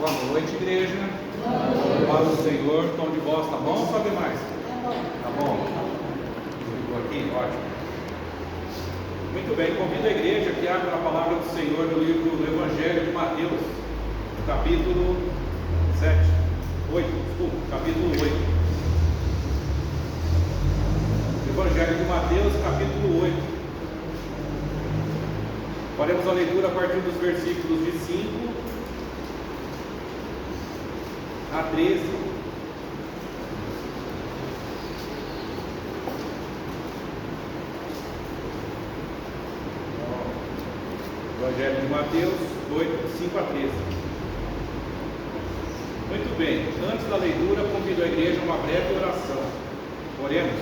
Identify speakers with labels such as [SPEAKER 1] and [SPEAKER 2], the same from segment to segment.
[SPEAKER 1] Boa noite, igreja. Paz do Senhor. Tom de voz, tá bom ou sobe mais? Tá bom. Ficou aqui? Ótimo. Muito bem, convido a igreja que abra a palavra do Senhor no livro do Evangelho de Mateus, capítulo 8. Evangelho de Mateus, capítulo 8. Faremos a leitura a partir dos versículos de 5 a 13. Evangelho de Mateus 8, 5 a 13. Muito bem, antes da leitura, convido a igreja a uma breve oração. Oremos.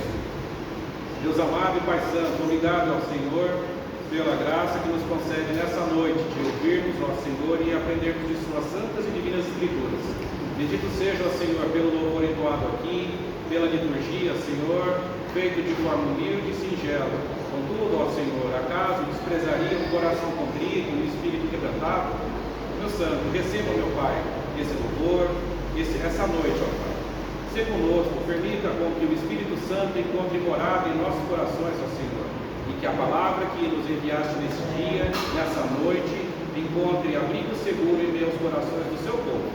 [SPEAKER 1] Deus amado e Pai Santo, obrigado ao Senhor pela graça que nos concede nessa noite de ouvirmos ao Senhor e aprendermos de suas santas e divinas escrituras. Bendito seja o Senhor pelo louvor entoado aqui, pela liturgia, Senhor, feito de forma humilde e singela. Contudo, ó Senhor, acaso desprezaria um coração contrito e um espírito quebrantado? Meu Santo, receba, meu Pai, esse louvor, essa noite, ó Pai. Se conosco, permita com que o Espírito Santo encontre morada em nossos corações, ó Senhor, e que a palavra que nos enviaste nesse dia, nessa noite, encontre abrigo seguro em meus corações do seu povo.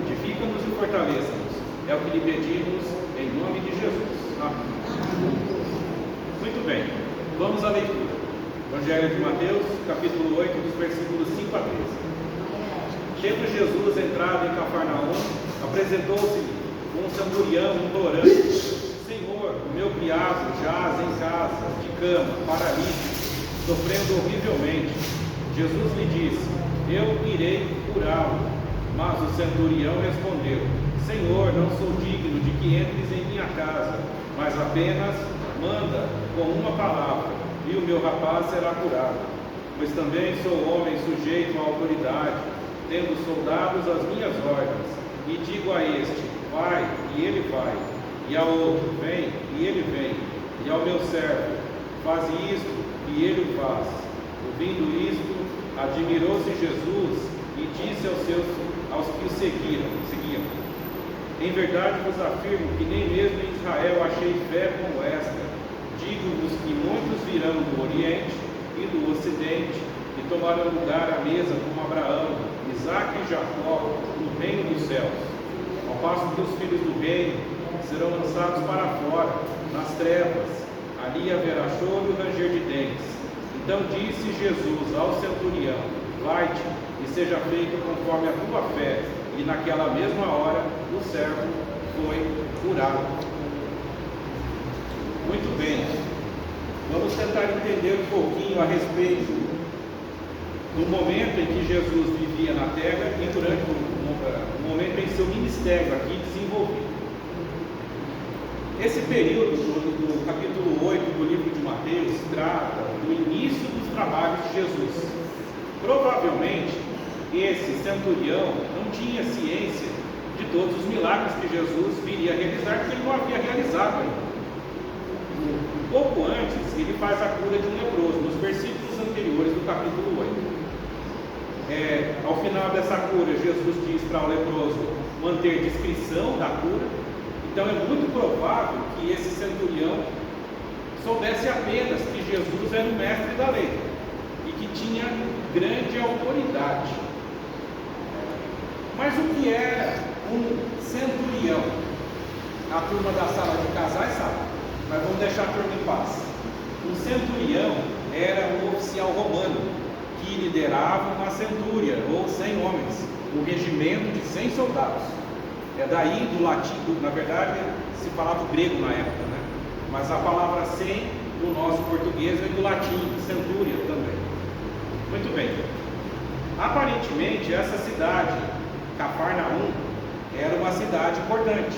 [SPEAKER 1] Edifica-nos e fortaleça-nos. É o que lhe pedimos, em nome de Jesus. Amém. Muito bem, vamos à leitura. Evangelho de Mateus, capítulo 8, dos versículos 5 a 13. Tendo Jesus entrado em Cafarnaum, apresentou-se um centurião implorante: Senhor, o meu criado jaz em casa, de cama, paralítico, sofrendo horrivelmente. Jesus lhe disse: Eu irei curá-lo. Mas o centurião respondeu: Senhor, não sou digno de que entres em minha casa, mas apenas manda com uma palavra, e o meu rapaz será curado. Pois também sou homem sujeito à autoridade, tendo soldados às minhas ordens, e digo a este: vai, e ele vai, e ao outro: vem, e ele vem, e ao meu servo: faz isto, e ele o faz. Ouvindo isto, admirou-se Jesus e disse aos que o seguiam: Em verdade vos afirmo que nem mesmo em Israel achei fé como esta. Digo-vos que muitos virão do Oriente e do Ocidente e tomarão lugar à mesa como Abraão, Isaque e Jacó no reino dos céus. Ao passo que os filhos do reino serão lançados para fora, nas trevas, ali haverá choro e ranger de dentes. Então disse Jesus ao centurião: Vai-te, e seja feito conforme a tua fé. E naquela mesma hora o servo foi curado. Muito bem, vamos tentar entender um pouquinho a respeito do momento em que Jesus vivia na terra e durante o momento em seu ministério aqui desenvolvido. Esse período do capítulo 8 do livro de Mateus trata do início dos trabalhos de Jesus. Provavelmente esse centurião não tinha ciência de todos os milagres que Jesus viria a realizar, porque ele não havia realizado ainda. Um pouco antes, ele faz a cura de um leproso, nos versículos anteriores do capítulo 8. Ao final dessa cura, Jesus diz para o leproso manter discrição da cura. Então é muito provável que esse centurião soubesse apenas que Jesus era o mestre da lei e que tinha grande autoridade. Mas o que era um centurião? A turma da sala de casais sabe, mas vamos deixar a turma em paz. Um centurião era um oficial romano que liderava uma centúria, ou 100 homens, um regimento de 100 soldados. É daí do latim, na verdade se falava o grego na época, né? Mas a palavra 100 no nosso português é do latim, centúria também. Muito bem. Aparentemente essa cidade, Cafarnaum, era uma cidade importante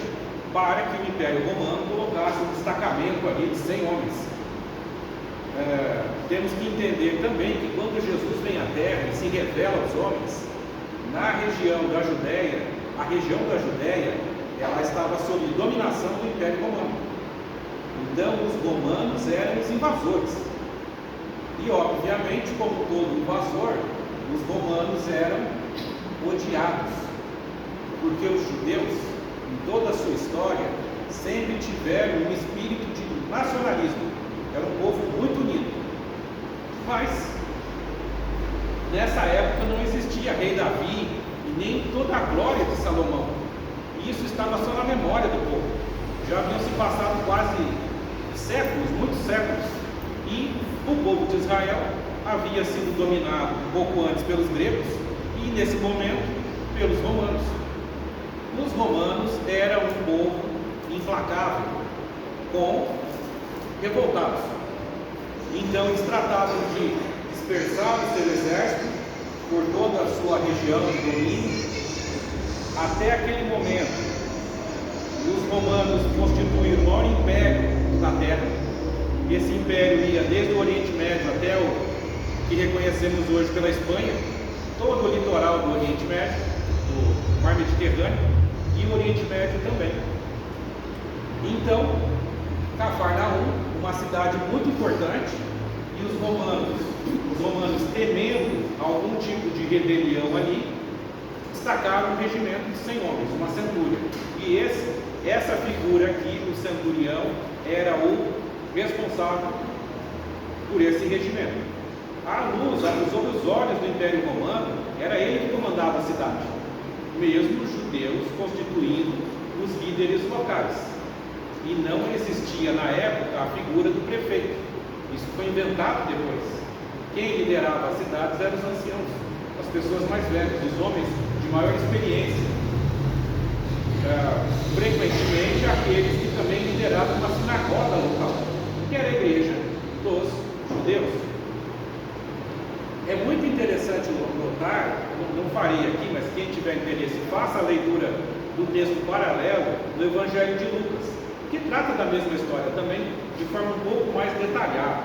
[SPEAKER 1] para que o Império Romano colocasse um destacamento ali de 100 homens. Temos que entender também que quando Jesus vem à terra e se revela aos homens, na região da Judéia, a região da Judéia, ela estava sob dominação do Império Romano. Então os romanos eram os invasores. E obviamente, como todo invasor, os romanos eram odiados. porque os judeus, em toda a sua história, sempre tiveram um espírito de nacionalismo. Era um povo muito unido. Mas, nessa época não existia rei Davi e nem toda a glória de Salomão. E isso estava só na memória do povo. Já haviam se passado quase séculos, muitos séculos, e o povo de Israel havia sido dominado um pouco antes pelos gregos e nesse momento pelos romanos. Os romanos eram um povo implacável, revoltados. Então eles tratavam de dispersar o seu exército por toda a sua região de domínio, até aquele momento os romanos constituíram o maior império da terra. Esse império ia desde o Oriente Médio até o que reconhecemos hoje pela Espanha, todo o litoral do Oriente Médio, do Mar Mediterrâneo e o Oriente Médio também. Então, Cafarnaum, uma cidade muito importante, e os romanos temendo algum tipo de rebelião ali, destacaram um regimento de 100 homens, uma centúria. E essa figura aqui, o centurião, era o responsável por esse regimento. Sob os olhos do Império Romano, era ele que comandava a cidade, mesmo os judeus constituindo os líderes locais. E não existia na época a figura do prefeito. Isso foi inventado depois. Quem liderava as cidades eram os anciãos, as pessoas mais velhas, os homens de maior experiência. Frequentemente aqueles que também lideravam uma sinagoga local, que era a igreja dos judeus. É muito interessante notar, não farei aqui, mas quem tiver interesse, faça a leitura do texto paralelo do Evangelho de Lucas, que trata da mesma história também, de forma um pouco mais detalhada.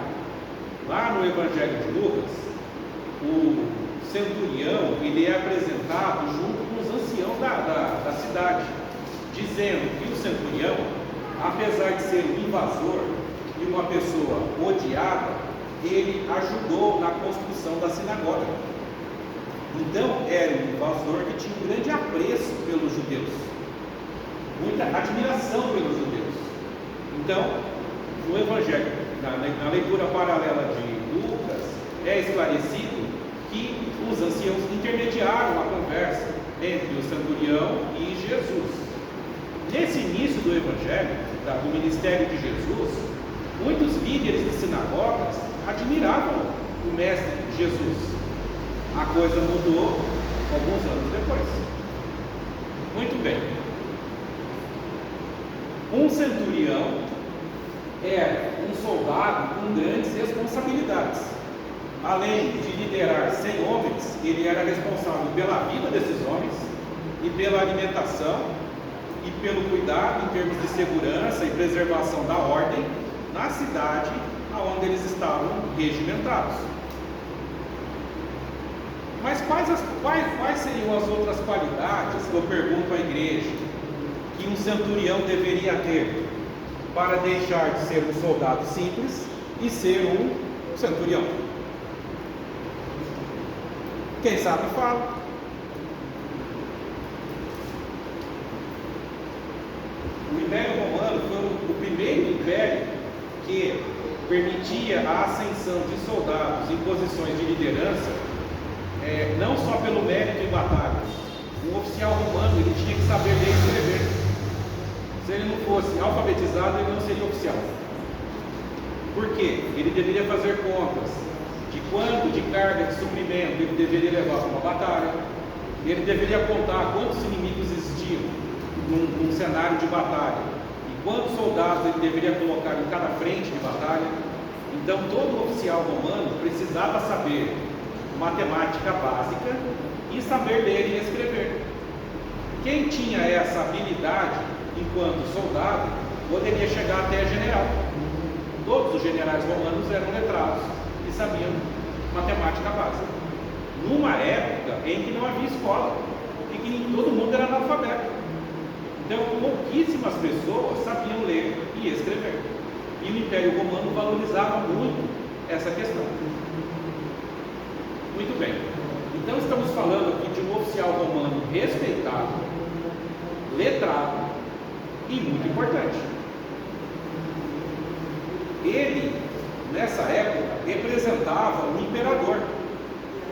[SPEAKER 1] Lá no Evangelho de Lucas, o centurião, ele é apresentado junto com os anciãos da cidade, dizendo que o centurião, apesar de ser um invasor e uma pessoa odiada, ele ajudou na construção da sinagoga. Então, era um invasor que tinha um grande apreço pelos judeus, muita admiração pelos judeus. Então, no Evangelho, na leitura paralela de Lucas, é esclarecido que os anciãos intermediaram a conversa entre o centurião e Jesus. Nesse início do Evangelho, do ministério de Jesus, muitos líderes de sinagogas admiravam o mestre Jesus. A coisa mudou alguns anos depois. Muito bem. Um centurião era um soldado com grandes responsabilidades. Além de liderar 100 homens, ele era responsável pela vida desses homens e pela alimentação e pelo cuidado em termos de segurança e preservação da ordem na cidade onde eles estavam regimentados. Mas quais seriam as outras qualidades, eu pergunto à igreja, que um centurião deveria ter para deixar de ser um soldado simples e ser um centurião? Quem sabe fala. O Império Romano foi o primeiro império que permitia a ascensão de soldados em posições de liderança, não só pelo mérito em batalhas. Um oficial romano, ele tinha que saber ler e escrever. Se ele não fosse alfabetizado, ele não seria oficial. Por quê? Ele deveria fazer contas de quanto de carga de suprimento ele deveria levar para uma batalha. Ele deveria contar quantos inimigos existiam num cenário de batalha e quantos soldados ele deveria colocar em cada frente de batalha. Então todo oficial romano precisava saber matemática básica e saber ler e escrever. Quem tinha essa habilidade enquanto soldado poderia chegar até general. Todos os generais romanos eram letrados e sabiam matemática básica. Numa época em que não havia escola e que todo mundo era analfabeto. Então pouquíssimas pessoas sabiam ler e escrever. E o Império Romano valorizava muito essa questão. Muito bem. Então estamos falando aqui de um oficial romano respeitado, letrado e muito importante. Ele, nessa época, representava o imperador.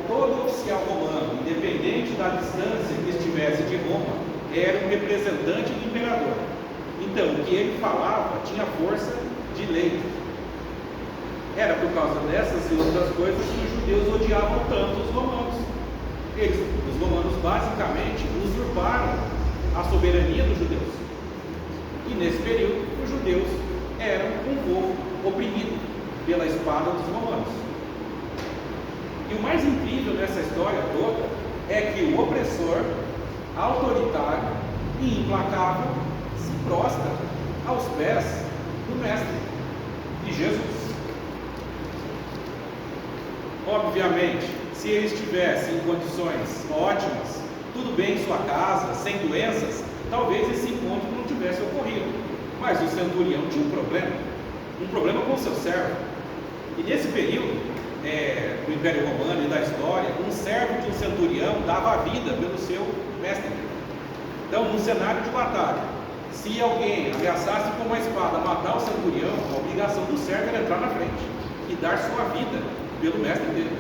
[SPEAKER 1] Todo oficial romano, independente da distância que estivesse de Roma, era um representante do imperador. Então, o que ele falava tinha força de lei. Era por causa dessas e outras coisas que os judeus odiavam tanto os romanos. Os romanos basicamente usurparam a soberania dos judeus. E nesse período, os judeus eram um povo oprimido pela espada dos romanos. E o mais incrível nessa história toda é que o opressor, autoritário e implacável se prostra aos pés do Mestre, de Jesus. Obviamente, se ele estivesse em condições ótimas, tudo bem em sua casa, sem doenças, talvez esse encontro não tivesse ocorrido. Mas o centurião tinha um problema com o seu servo. E nesse período do Império Romano e da história, um servo de um centurião dava a vida pelo seu mestre. Então, num cenário de batalha, se alguém ameaçasse com uma espada matar o centurião, a obrigação do servo era entrar na frente e dar sua vida pelo mestre dele.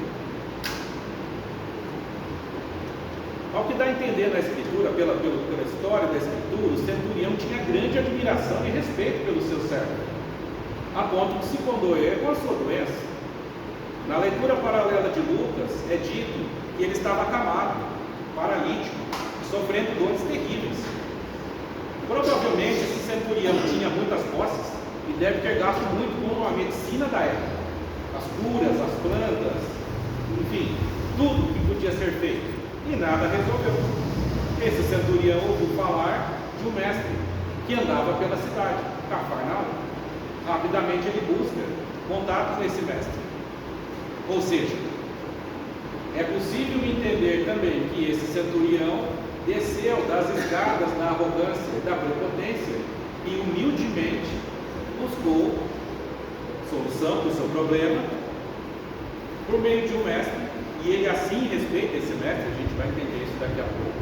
[SPEAKER 1] Ao que dá a entender na Escritura, pela história da Escritura, o centurião tinha grande admiração e respeito pelo seu servo, a ponto de se condoer com a sua doença. Na leitura paralela de Lucas, é dito que ele estava acamado, paralítico, sofrendo dores terríveis. Provavelmente esse centurião tinha muitas posses e deve ter gasto muito com a medicina da época, as curas, as plantas, enfim, tudo que podia ser feito, e nada resolveu. Esse centurião ouviu falar de um mestre que andava pela cidade, Cafarnaum. Rapidamente ele busca contato com esse mestre. Ou seja, é possível entender também que esse centurião desceu das escadas da arrogância e da prepotência e humildemente buscou solução para o seu problema por meio de um mestre, e ele assim respeita esse mestre, a gente vai entender isso daqui a pouco,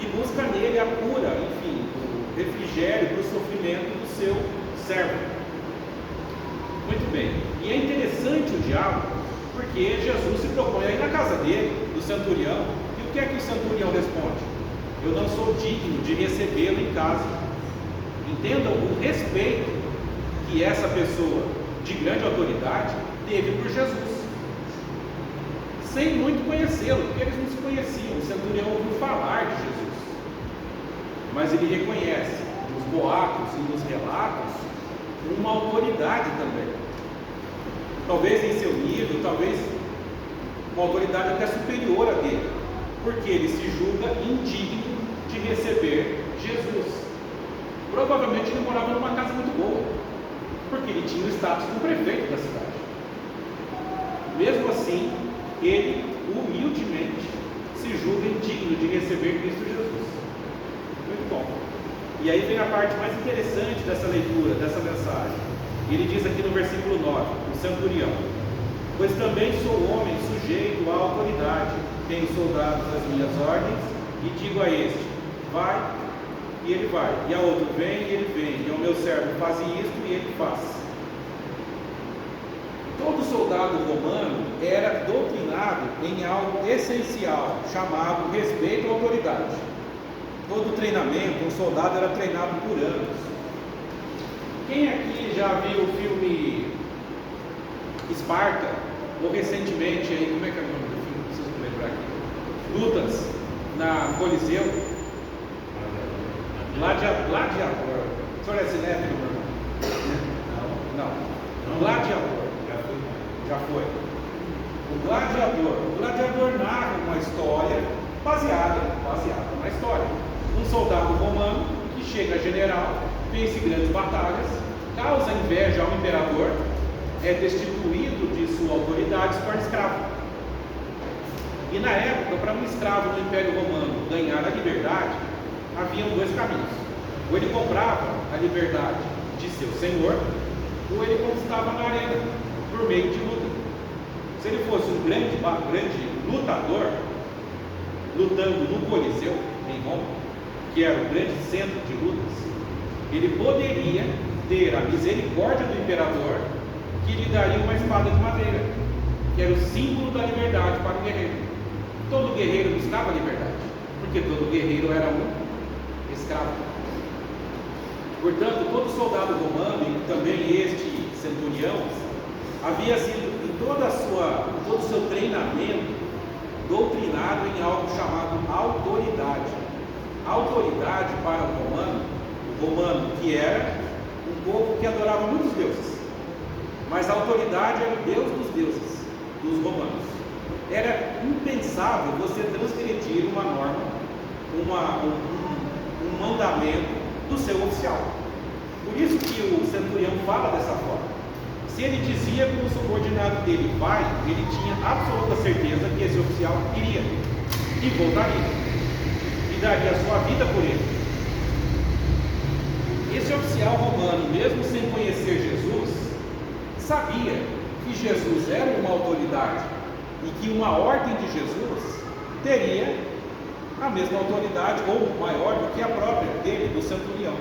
[SPEAKER 1] e busca nele a cura, enfim, o refrigério para o sofrimento do seu servo. Muito bem, e é interessante o diálogo, porque Jesus se propõe aí na casa dele, do centurião, e o que é que o centurião responde? Eu não sou digno de recebê-lo em casa. Entendam o respeito que essa pessoa de grande autoridade teve por Jesus, sem muito conhecê-lo, porque eles não se conheciam. O centurião ouviu falar de Jesus, mas ele reconhece nos boatos e nos relatos uma autoridade também. Talvez em seu nível, talvez uma autoridade até superior a dele, porque ele se julga indigno de receber Jesus. Provavelmente ele morava numa casa muito boa, porque ele tinha o status do prefeito da cidade. Mesmo assim, ele humildemente se julga indigno de receber Cristo Jesus. Muito bom. E aí vem a parte mais interessante dessa leitura, dessa mensagem. Ele diz aqui no versículo 9, o centurião: pois também sou homem sujeito à autoridade, tenho soldados às minhas ordens, e digo a este, vai, e ele vai, e a outro, vem, e ele vem, e ao meu servo, faz isto, e ele faz. Todo soldado romano era doutrinado em algo essencial, chamado respeito à autoridade. Todo treinamento, um soldado era treinado por anos. Quem aqui já viu o filme Esparta? Ou recentemente, aí, como é que é o nome do filme? Preciso me lembrar aqui. Lutas na Coliseu. Gladiador. O senhor é cinéfilo, meu irmão? Não. Gladiador. Já foi. O gladiador narra uma história baseada na história. Um soldado romano que chega a general, vence grandes batalhas, causa inveja ao imperador, é destituído de sua autoridade, se torna escravo. E na época, para um escravo do Império Romano ganhar a liberdade, haviam dois caminhos: ou ele comprava a liberdade de seu senhor, ou ele conquistava na arena, por meio de luta. Se ele fosse um grande lutador, lutando no Coliseu, em Roma, que era o grande centro de lutas, ele poderia ter a misericórdia do imperador, que lhe daria uma espada de madeira, que era o símbolo da liberdade para o guerreiro. Todo guerreiro buscava liberdade, porque todo guerreiro era um escravo. Portanto, todo soldado romano, e também este centurião, havia sido em todo o seu treinamento doutrinado em algo chamado autoridade. Autoridade para o romano que era um povo que adorava muitos deuses, mas a autoridade era o Deus dos deuses, dos romanos. Era impensável você transgredir uma norma, um mandamento do seu oficial. Por isso que o centurião fala dessa forma. Se ele dizia para o subordinado dele, vai, ele tinha absoluta certeza que esse oficial iria e voltaria e daria a sua vida por ele. Esse oficial romano, mesmo sem conhecer Jesus, sabia que Jesus era uma autoridade e que uma ordem de Jesus teria a mesma autoridade ou maior do que a própria dele, do centurião.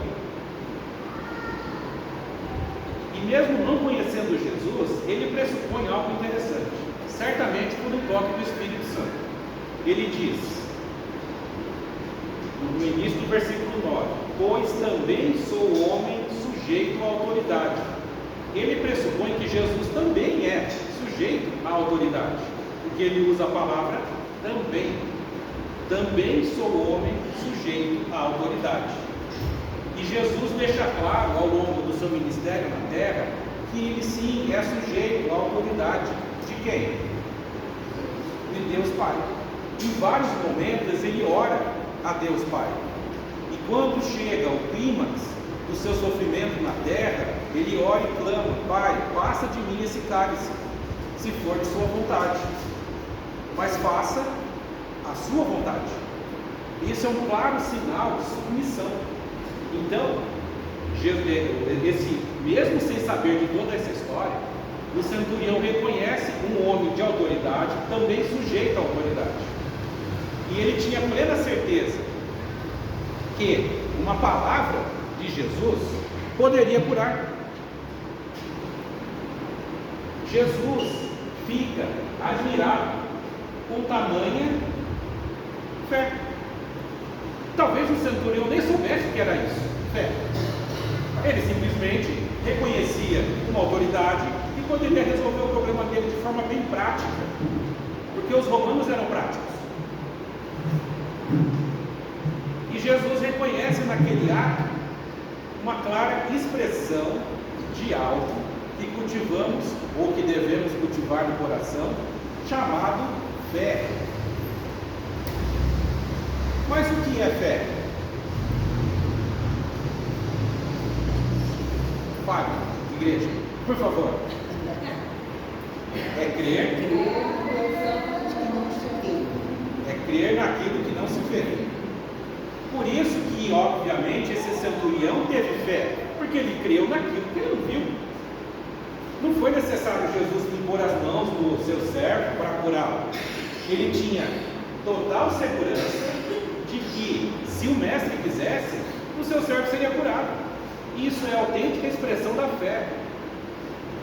[SPEAKER 1] E mesmo não conhecendo Jesus, ele pressupõe algo interessante, certamente por um toque do Espírito Santo. Ele diz, no início do versículo 9, pois também sou homem sujeito à autoridade. Ele pressupõe que Jesus também é sujeito à autoridade, porque ele usa a palavra também. Também sou homem sujeito à autoridade. E Jesus deixa claro ao longo do seu ministério na terra que ele sim é sujeito à autoridade de quem? De Deus Pai. Em vários momentos ele ora a Deus Pai. E quando chega o clímax do seu sofrimento na terra, ele ora e clama, Pai, passa de mim esse cálice, se for de sua vontade, mas faça a sua vontade. Isso é um claro sinal de submissão. Então, mesmo sem saber de toda essa história, o centurião reconhece um homem de autoridade, também sujeito à autoridade. E ele tinha plena certeza que uma palavra de Jesus poderia curar. Jesus fica admirado com tamanha fé. Talvez o centurião nem soubesse o que era isso, fé. Ele simplesmente reconhecia uma autoridade e poderia resolver o problema dele de forma bem prática, porque os romanos eram práticos. E Jesus reconhece naquele ato uma clara expressão de algo que cultivamos ou que devemos cultivar no coração, chamado fé. Mas o que é fé? Fábio, igreja, por favor. É crer naquilo que não se vê. Por isso que, obviamente, esse centurião teve fé, porque ele creu naquilo que ele não viu. Não foi necessário Jesus impor as mãos do seu servo para curá-lo. Ele tinha total segurança de que, se o mestre quisesse, o seu servo seria curado. Isso é a autêntica expressão da fé.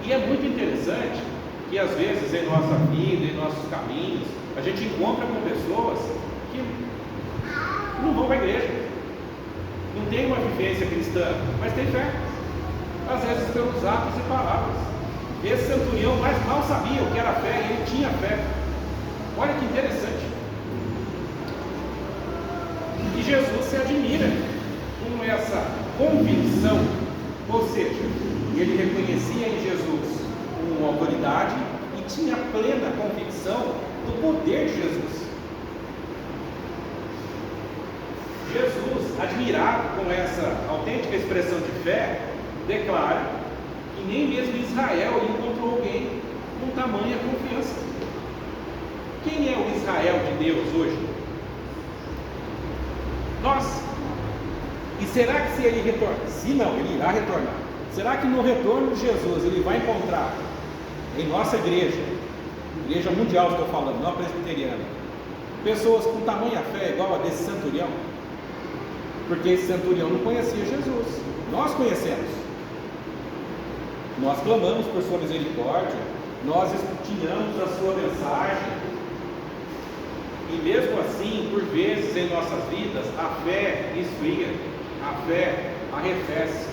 [SPEAKER 1] E é muito interessante que, às vezes, em nossa vida, em nossos caminhos, a gente encontra com pessoas que não vão para a igreja, não tem uma vivência cristã, mas tem fé, às vezes pelos atos e palavras. Esse centurião mais mal sabia o que era fé e ele tinha fé. Olha que interessante. E Jesus se admira com essa convicção, ou seja, ele reconhecia em Jesus uma autoridade e tinha plena convicção do poder de Jesus. Jesus, admirado com essa autêntica expressão de fé, declara que nem mesmo em Israel encontrou alguém com tamanha confiança. Quem é o Israel de Deus hoje? Nós. E será que se ele retornar? Se não, ele irá retornar. Será que no retorno de Jesus ele vai encontrar em nossa igreja mundial estou falando, não a presbiteriana, pessoas com tamanha fé igual a desse centurião? porque esse centurião não conhecia Jesus. Nós conhecemos. Nós clamamos por sua misericórdia, nós escutamos a sua mensagem, e mesmo assim, por vezes em nossas vidas, a fé esfria, a fé arrefece.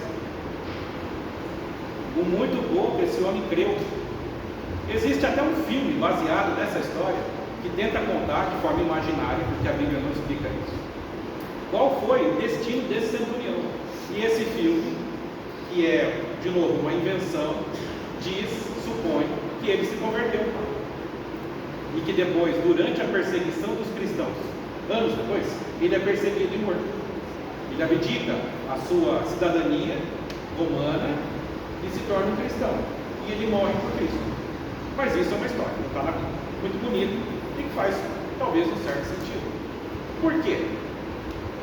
[SPEAKER 1] Com muito pouco esse homem creu. Existe até um filme baseado nessa história, que tenta contar de forma imaginária, porque a Bíblia não explica isso, qual foi o destino desse centurião. E esse filme, que é, de novo, uma invenção, supõe que ele se converteu. E que depois, durante a perseguição dos cristãos, anos depois, ele é perseguido e morto. Ele abdica a sua cidadania romana e se torna um cristão. E ele morre por Cristo. Mas isso é uma história, não está na Bíblia. Muito bonito e que faz, talvez, um certo sentido. Por quê?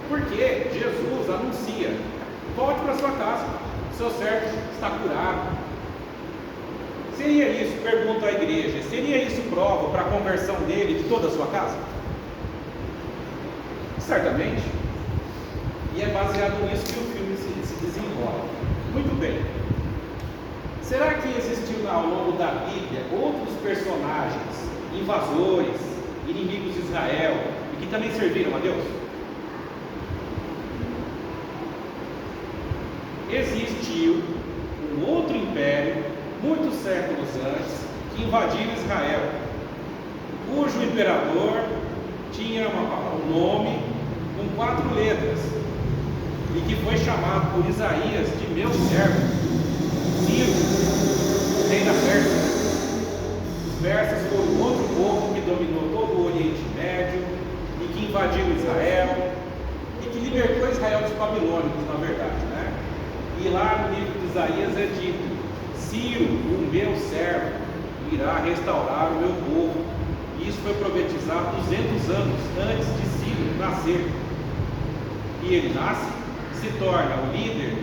[SPEAKER 1] Porque Jesus anuncia: volte para sua casa, seu servo está curado. Seria isso, pergunto à igreja, seria isso prova para a conversão dele e de toda a sua casa? Certamente. E é baseado nisso que o filme se desenrola. Muito bem. Será que existiu ao longo da Bíblia outros personagens, invasores, inimigos de Israel, e que também serviram a Deus? Existiu um outro império, muitos séculos antes, que invadiu Israel, cujo imperador tinha um nome com 4 letras, e que foi chamado por Isaías de meu servo, Ciro, rei da Pérsia. Os persas foram um outro povo que dominou todo o Oriente Médio, e que invadiu Israel, e que libertou Israel dos babilônicos, na verdade, né? E lá no livro de Isaías é dito: Ciro, o meu servo, irá restaurar o meu povo. E isso foi profetizado 200 anos antes de Ciro nascer. E ele nasce, se torna o líder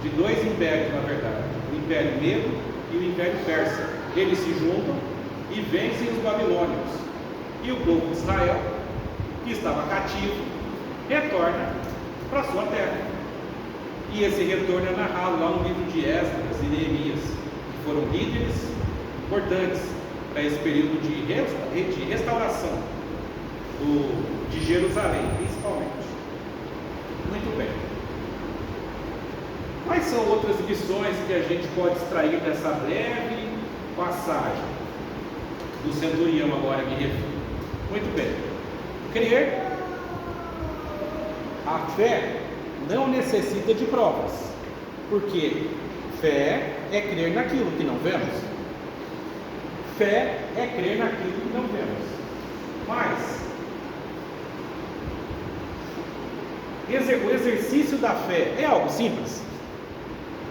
[SPEAKER 1] de 2 impérios, na verdade, o Império Medo e o Império Persa. Eles se juntam e vencem os babilônicos. E o povo de Israel, que estava cativo, retorna para sua terra. E esse retorno é narrado lá no livro de Esdras e Neemias, que foram líderes importantes para esse período de restauração de Jerusalém, principalmente. Muito bem. Quais são outras lições que a gente pode extrair dessa breve passagem do centurião, agora me refiro? Muito bem. Crer. A fé não necessita de provas, porque fé é crer naquilo que não vemos. Fé é crer naquilo que não vemos. Mas o exercício da fé é algo simples.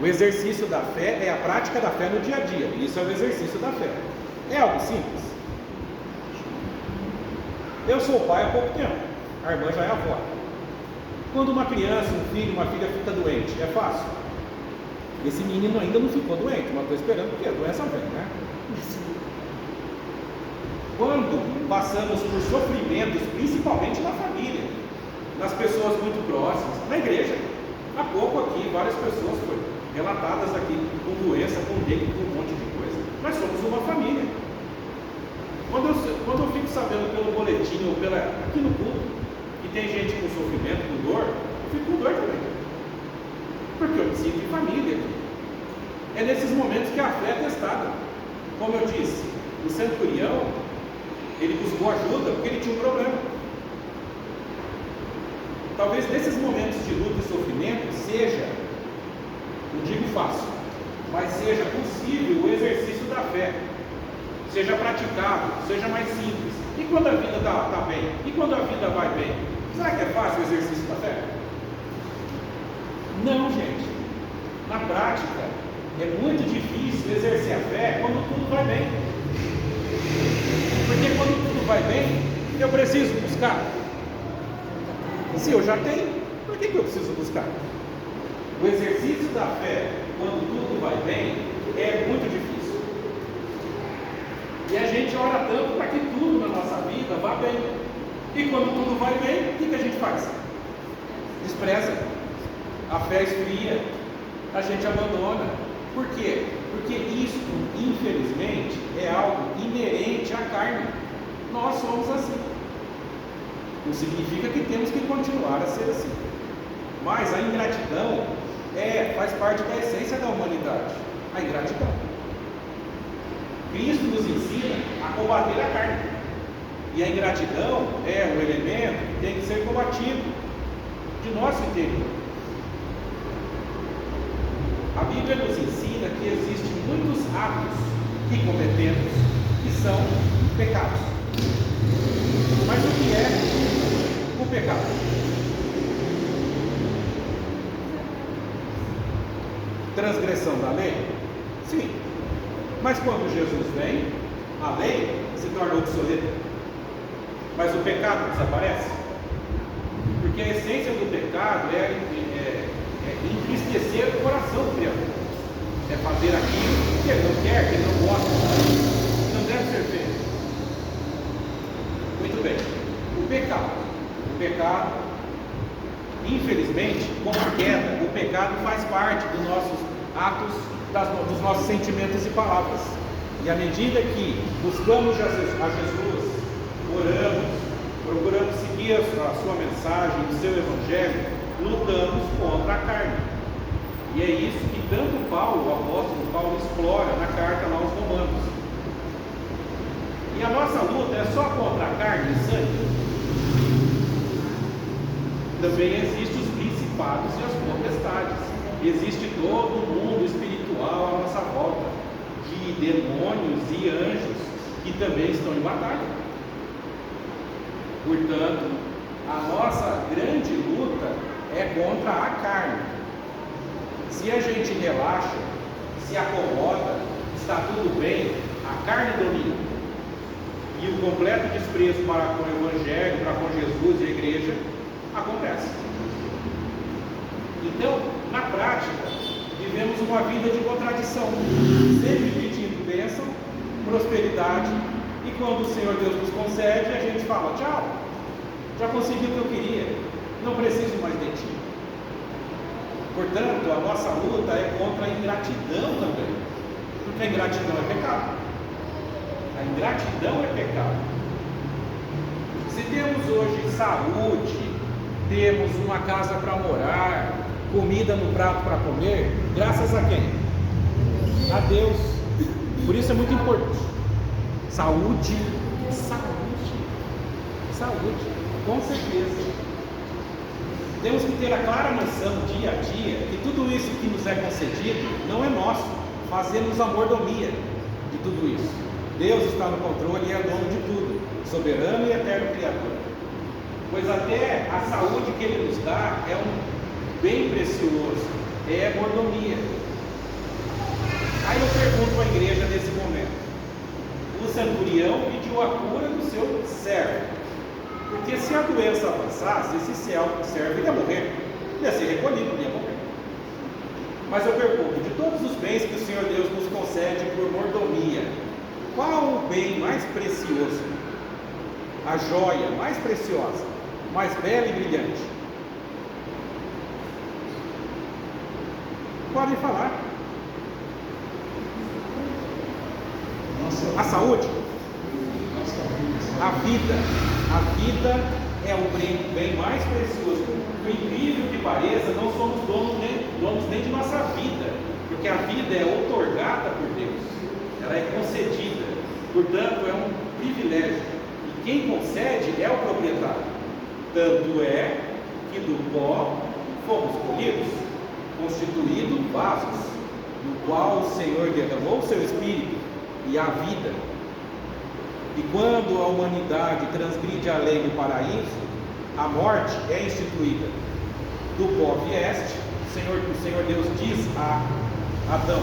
[SPEAKER 1] O exercício da fé é a prática da fé no dia a dia. Isso é o exercício da fé. É algo simples. Eu sou pai há pouco tempo, a irmã já é avó. Quando uma criança, um filho, uma filha fica doente, é fácil? Esse menino ainda não ficou doente, mas estou esperando porque a doença vem, né? Quando passamos por sofrimentos, principalmente na família, nas pessoas muito próximas, na igreja, há pouco aqui, várias pessoas foram relatadas aqui com doença, com dengue, com um monte de coisa. Nós somos uma família. Quando eu fico sabendo pelo boletim ou aqui no culto, que tem gente com sofrimento, com dor, eu fico com dor também, porque eu me sinto em família. É nesses momentos que a fé é testada. Como eu disse, o centurião, ele buscou ajuda porque ele tinha um problema. Talvez nesses momentos de luta e sofrimento seja, não digo fácil, mas seja possível o exercício da fé, seja praticado, seja mais simples. E quando a vida está bem? E quando a vida vai bem? Será que é fácil o exercício da fé? Não, gente. Na prática, é muito difícil exercer a fé quando tudo vai bem. Porque quando tudo vai bem, eu preciso buscar. Se eu já tenho, por que eu preciso buscar? O exercício da fé, quando tudo vai bem, é muito difícil. E a gente ora tanto para que tudo na nossa vida vá bem. E quando tudo vai bem, o que a gente faz? despreza, a fé esfria, a gente abandona. Por quê? Porque isso, infelizmente, é algo inerente à carne. Nós somos assim. Não significa que temos que continuar a ser assim. Mas a ingratidão faz parte da essência da humanidade. A ingratidão. Cristo nos ensina a combater a carne. E a ingratidão é um elemento que tem que ser combatido de nosso interior. A Bíblia nos ensina que existem muitos atos que cometemos que são pecados. Mas o que é o pecado? Transgressão da lei? Sim. Mas quando Jesus vem, a lei se torna obsoleta. Mas o pecado desaparece? Porque a essência do pecado é entristecer o coração do Criador. É fazer aquilo que ele não quer, que ele não gosta, que não deve ser feito. Muito bem. O pecado, infelizmente, com a queda, o pecado faz parte dos nossos atos, dos nossos sentimentos e palavras. E à medida que buscamos a Jesus, oramos, procuramos seguir a sua mensagem, o seu evangelho, lutamos contra a carne. E é isso que tanto Paulo, o apóstolo Paulo, explora na carta lá aos Romanos. E a nossa luta é só contra a carne e sangue? Também existem os principados e as potestades. Existe todo o mundo espiritual à nossa volta, de demônios e anjos que também estão em batalha. Portanto, a nossa grande luta é contra a carne. Se a gente relaxa, se acomoda, está tudo bem, a carne domina. E o completo desprezo para com o Evangelho, para com Jesus e a igreja, acontece. Então, na prática, vivemos uma vida de contradição, sempre pedindo bênção, prosperidade, e quando o Senhor Deus nos concede, a gente fala: tchau, já consegui o que eu queria, não preciso mais de ti. Portanto, a nossa luta é contra a ingratidão também, porque a ingratidão é pecado. A ingratidão é pecado. Se temos hoje saúde, temos uma casa para morar, comida no prato para comer, graças a quem? A Deus. Por isso é muito importante. Saúde, com certeza. Temos que ter a clara noção dia a dia que tudo isso que nos é concedido não é nosso. Fazemos a mordomia de tudo isso. Deus está no controle e é dono de tudo, soberano e eterno Criador. Pois até a saúde que Ele nos dá é um bem precioso, é mordomia. Aí eu pergunto à igreja nesse momento: o centurião pediu a cura do seu servo, porque se a doença avançasse, esse servo ia morrer, ia ser recolhido, ia morrer. Mas eu pergunto: de todos os bens que o Senhor Deus nos concede por mordomia, qual o bem mais precioso? A joia mais preciosa, mais bela e brilhante? Podem falar. A saúde? A vida. A vida é o bem mais precioso. Por incrível que pareça, não somos donos nem de nossa vida, porque a vida é outorgada por Deus, ela é concedida, portanto é um privilégio, e quem concede é o proprietário. Tanto é que do pó fomos colhidos, constituídos vasos, no qual o Senhor derramou o seu Espírito e a vida. E quando a humanidade transgride a lei do paraíso, a morte é instituída. Do pó vieste, o Senhor Deus diz a Adão: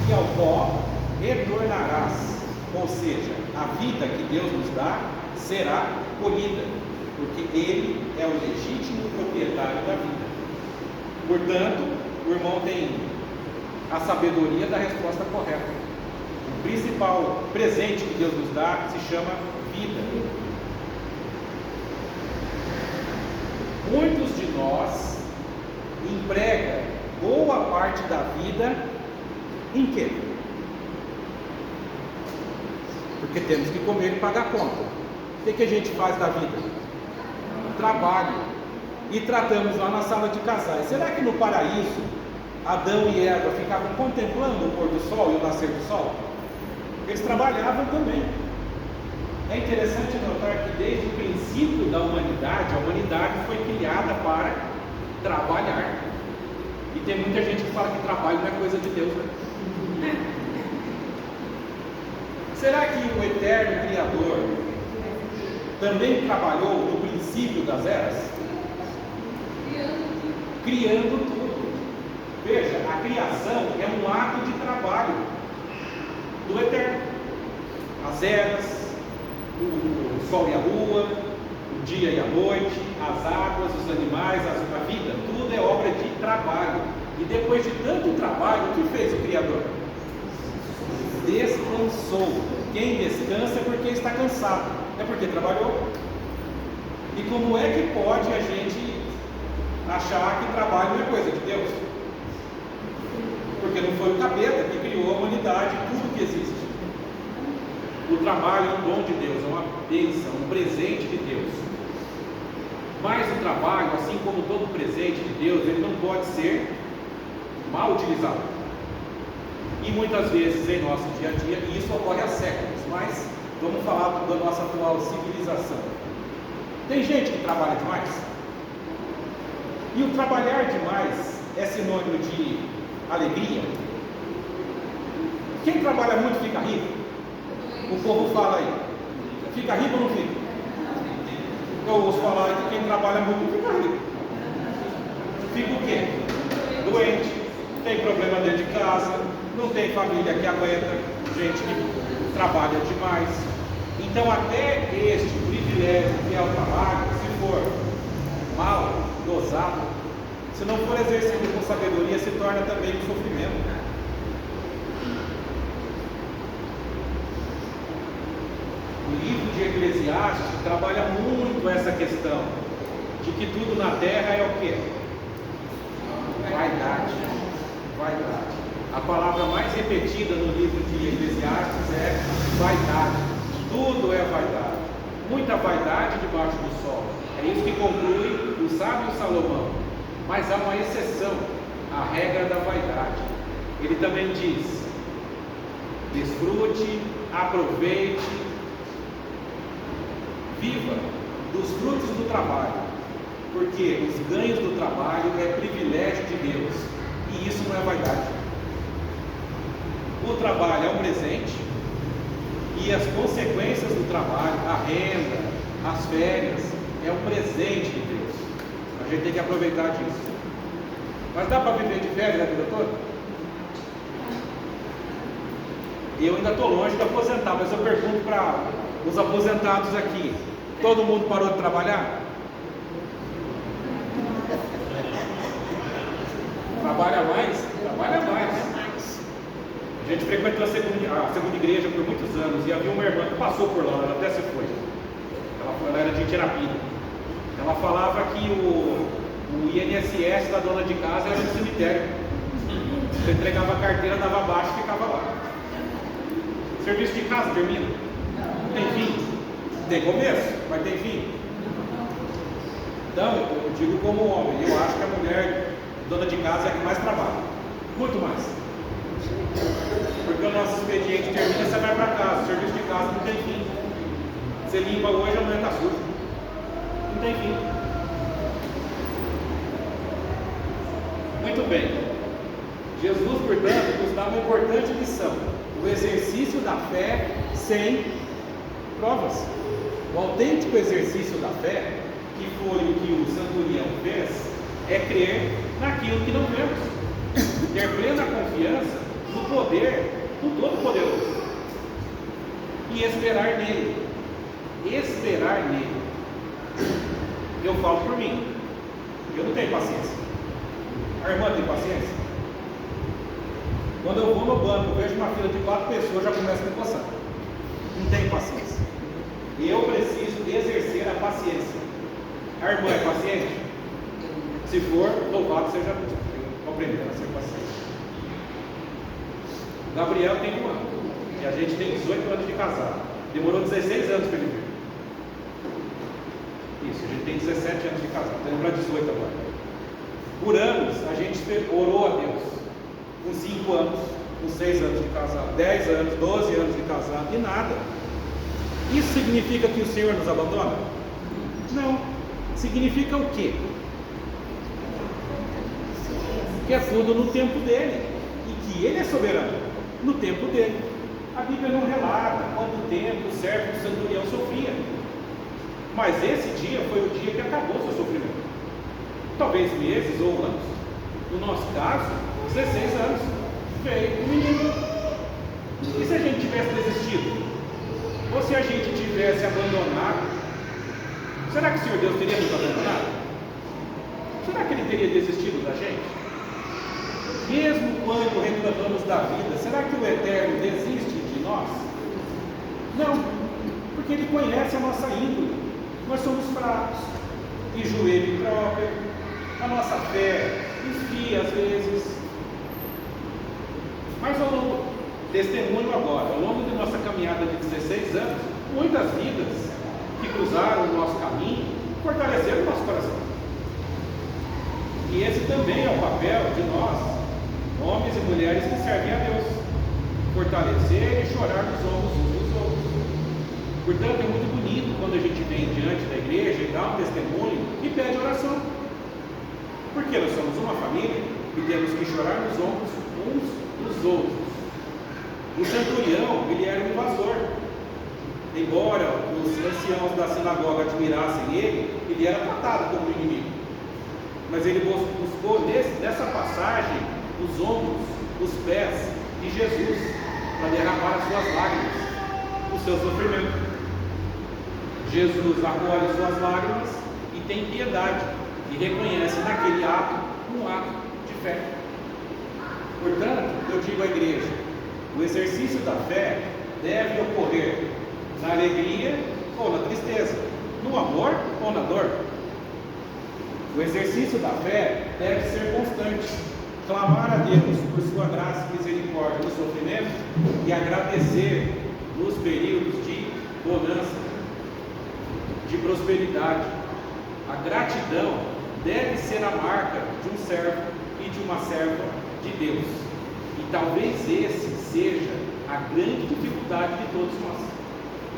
[SPEAKER 1] e ao pó retornarás. Ou seja, a vida que Deus nos dá será colhida, porque Ele é o legítimo proprietário da vida. Portanto, o irmão tem a sabedoria da resposta correta. O principal presente que Deus nos dá se chama vida. Muitos de nós emprega boa parte da vida em quê? Porque temos que comer e pagar conta. O que a gente faz da vida? Trabalho. E tratamos lá na sala de casais. Será que no paraíso Adão e Eva ficavam contemplando o pôr do sol e o nascer do sol? Eles trabalhavam também. É interessante notar que desde o princípio da humanidade, a humanidade foi criada para trabalhar. E tem muita gente que fala que trabalho não é coisa de Deus, né? Será que o eterno Criador também trabalhou no princípio das eras? Criando tudo. Veja, a criação é um ato de trabalho do eterno. As eras, o sol e a lua, o dia e a noite, as águas, os animais, a vida, tudo é obra de trabalho. E depois de tanto trabalho, o que fez o Criador? Descansou. Quem descansa é porque está cansado, é porque trabalhou. E como é que pode a gente achar que trabalho não é coisa de Deus? Porque não foi o capeta que criou a humanidade, tudo que existe. O trabalho é um dom de Deus, é uma bênção, um presente de Deus. Mas o trabalho, assim como todo presente de Deus, ele não pode ser mal utilizado. E muitas vezes em nosso dia a dia, e isso ocorre há séculos, mas vamos falar da nossa atual civilização. Tem gente que trabalha demais. E o trabalhar demais é sinônimo de alegria. Quem trabalha muito fica rico? O povo fala aí, fica rico ou não fica? Eu ouço falar que quem trabalha muito fica rico. Fica o quê? Doente, tem problema dentro de casa, não tem família que aguenta, gente que trabalha demais. Então até este privilégio que é o trabalho, se for mal dosado, se não for exercido com sabedoria, se torna também um sofrimento. O livro de Eclesiastes trabalha muito essa questão de que tudo na terra é o quê? Vaidade. Vaidade. A palavra mais repetida no livro de Eclesiastes é vaidade. Tudo é vaidade. Muita vaidade debaixo do sol. É isso que conclui o sábio Salomão. Mas há uma exceção à regra da vaidade. Ele também diz: desfrute, aproveite, viva dos frutos do trabalho, porque os ganhos do trabalho é privilégio de Deus, e isso não é vaidade. O trabalho é um presente, e as consequências do trabalho, a renda, as férias, é um presente de Deus. A gente tem que aproveitar disso. Mas dá para viver de férias a vida toda? Eu ainda estou longe de aposentar, mas eu pergunto para os aposentados aqui: todo mundo parou de trabalhar? Trabalha mais? Trabalha mais. A gente frequentou a segunda igreja por muitos anos e havia uma irmã que passou por lá, ela até se foi. Ela era de Tirapina. Ela falava que o INSS da dona de casa era um cemitério. Você entregava a carteira, dava abaixo e ficava lá. Serviço de casa termina? Não tem fim. Tem começo, mas tem fim. Então, eu digo como homem, eu acho que a mulher dona de casa é a que mais trabalha. Muito mais. Porque o nosso expediente termina, você vai para casa. O serviço de casa não tem fim. Você limpa hoje, amanhã está sujo. Não tem fim. Muito bem. Jesus, portanto, nos dá uma importante lição: o exercício da fé sem provas. O autêntico exercício da fé, que foi o que o centurião fez, é crer naquilo que não vemos, ter plena confiança no poder do Todo-Poderoso e esperar nele. Esperar nele. Eu falo por mim, eu não tenho paciência. A irmã tem paciência? Quando eu vou no banco, vejo uma fila de 4 pessoas, já começo a me coçar. Não tenho paciência. Eu preciso exercer a paciência. A irmã é paciente? Se for, louvado seja Deus, porque eu estou aprendendo a ser paciente. Gabriel tem 1 ano, e a gente tem 18 anos de casado. Demorou 16 anos para ele vir. Isso, a gente tem 17 anos de casado, estamos para 18 agora. Por anos, a gente orou a Deus. Com 5 anos, com 6 anos de casado, 10 anos, 12 anos de casado, e nada. Isso significa que o Senhor nos abandona? Não. Significa o quê? Que é tudo no tempo dele, e que ele é soberano, no tempo dele. A Bíblia não relata quanto tempo o servo do centurião sofria, mas esse dia foi o dia que acabou o seu sofrimento. Talvez meses ou anos. No nosso caso, 16 anos. Veio o menino. E se a gente tivesse desistido? Ou se a gente tivesse abandonado? Será que o Senhor Deus teria nos abandonado? Será que Ele teria desistido da gente? Mesmo quando reclamamos da vida, será que o Eterno desiste de nós? Não, porque Ele conhece a nossa índole. Nós somos fracos, de joelho próprio, a nossa fé esfria às vezes. Mas ao longo, testemunho agora, ao longo de nossa caminhada de 16 anos, muitas vidas que cruzaram o nosso caminho fortaleceram o nosso coração. E esse também é o papel de nós, homens e mulheres que servem a Deus, fortalecer e chorar nos ombros uns dos outros. Portanto, é muito bonito quando a gente vem diante da igreja e dá um testemunho e pede oração, porque nós somos uma família e temos que chorar nos ombros uns dos outros. O centurião, ele era um invasor. Embora os anciãos da sinagoga admirassem ele era tratado como inimigo. Mas ele buscou nessa passagem os ombros, os pés de Jesus, para derramar as suas lágrimas, o seu sofrimento. Jesus acolhe suas lágrimas e tem piedade, e reconhece naquele ato um ato de fé. Portanto, eu digo à igreja, o exercício da fé deve ocorrer na alegria ou na tristeza, no amor ou na dor. O exercício da fé deve ser constante, clamar a Deus por sua graça e misericórdia no sofrimento e agradecer nos períodos de bonança, de prosperidade. A gratidão deve ser a marca de um servo e de uma serva de Deus. E talvez esse seja a grande dificuldade de todos nós.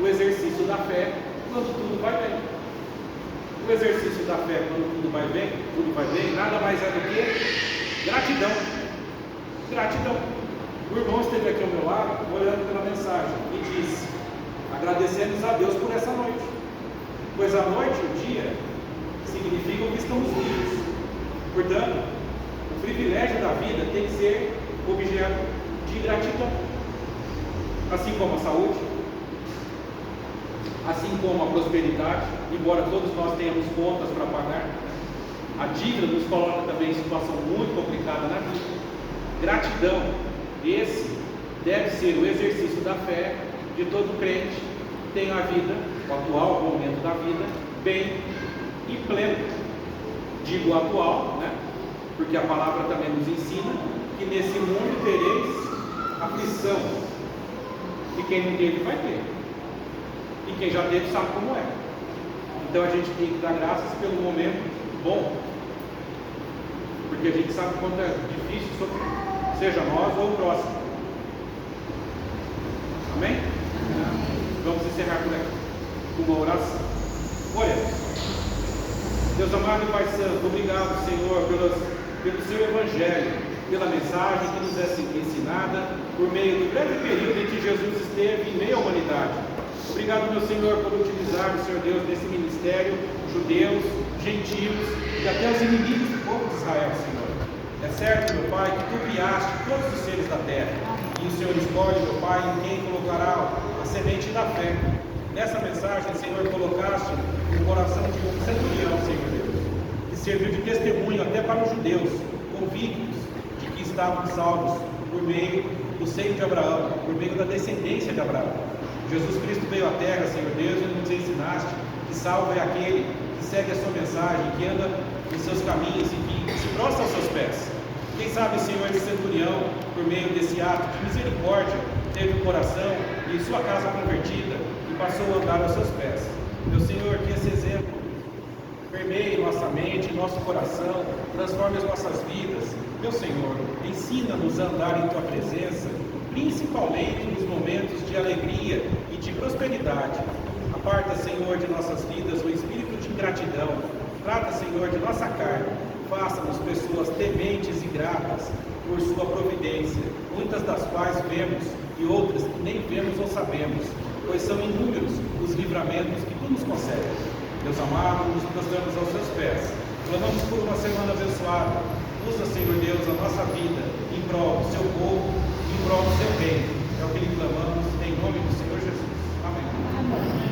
[SPEAKER 1] O exercício da fé quando tudo vai bem. O exercício da fé quando tudo vai bem, nada mais é do que gratidão. Gratidão. O irmão esteve aqui ao meu lado, olhando pela mensagem, e disse: agradecemos a Deus por essa noite, pois a noite, o dia, significam que estamos vivos. Portanto, o privilégio da vida tem que ser objeto de gratidão, assim como a saúde, assim como a prosperidade. Embora todos nós tenhamos contas para pagar, a dívida nos coloca também em situação muito complicada na vida. Gratidão, esse deve ser o exercício da fé de todo crente que tem a vida, o atual momento da vida, bem e pleno. Digo atual, né? Porque a palavra também nos ensina que nesse mundo tereis aflição, e quem não teve vai ter, e quem já teve sabe como é. Então a gente tem que dar graças pelo momento bom, porque a gente sabe quanto é difícil sofrer, seja nós ou o próximo. Amém? Vamos encerrar por aqui com uma oração. Oremos. Deus amado e Pai Santo, obrigado, Senhor, pelo seu Evangelho, pela mensagem que nos é ensinada por meio do breve período em que Jesus esteve em meio à humanidade. Obrigado, meu Senhor, por utilizar, Senhor Deus, nesse ministério, judeus, gentios e até os inimigos do povo de Israel, Senhor. É certo, meu Pai, que Tu criaste todos os seres da terra, e o Senhor escolhe, meu Pai, em quem colocará a semente da fé. Nessa mensagem, Senhor, colocaste no coração de um centurião, Senhor Deus, que serviu de testemunho até para os judeus, convictos de que estavam salvos por meio do seio de Abraão, por meio da descendência de Abraão. Jesus Cristo veio à terra, Senhor Deus, e nos ensinaste que salvo é aquele que segue a sua mensagem, que anda em seus caminhos e que se prostra aos seus pés. Quem sabe o Senhor de centurião, por meio desse ato de misericórdia, teve o coração e sua casa convertida e passou a andar aos seus pés. Meu Senhor, que esse exemplo permeie nossa mente, nosso coração, transforme as nossas vidas. Meu Senhor, ensina-nos a andar em Tua presença, principalmente nos momentos de alegria e de prosperidade. Aparta, Senhor, de nossas vidas o espírito de ingratidão. Trata, Senhor, de nossa carne. Faça-nos pessoas tementes e gratas por Sua providência, muitas das quais vemos e outras que nem vemos ou sabemos, pois são inúmeros os livramentos que Tu nos concedes. Deus amado, nos prostramos aos Seus pés. Clamamos por uma semana abençoada. Usa, Senhor Deus, a nossa vida em prol do Seu povo, em prol do Seu reino. É o que lhe clamamos, em nome do Senhor Jesus. Amém.
[SPEAKER 2] Amém.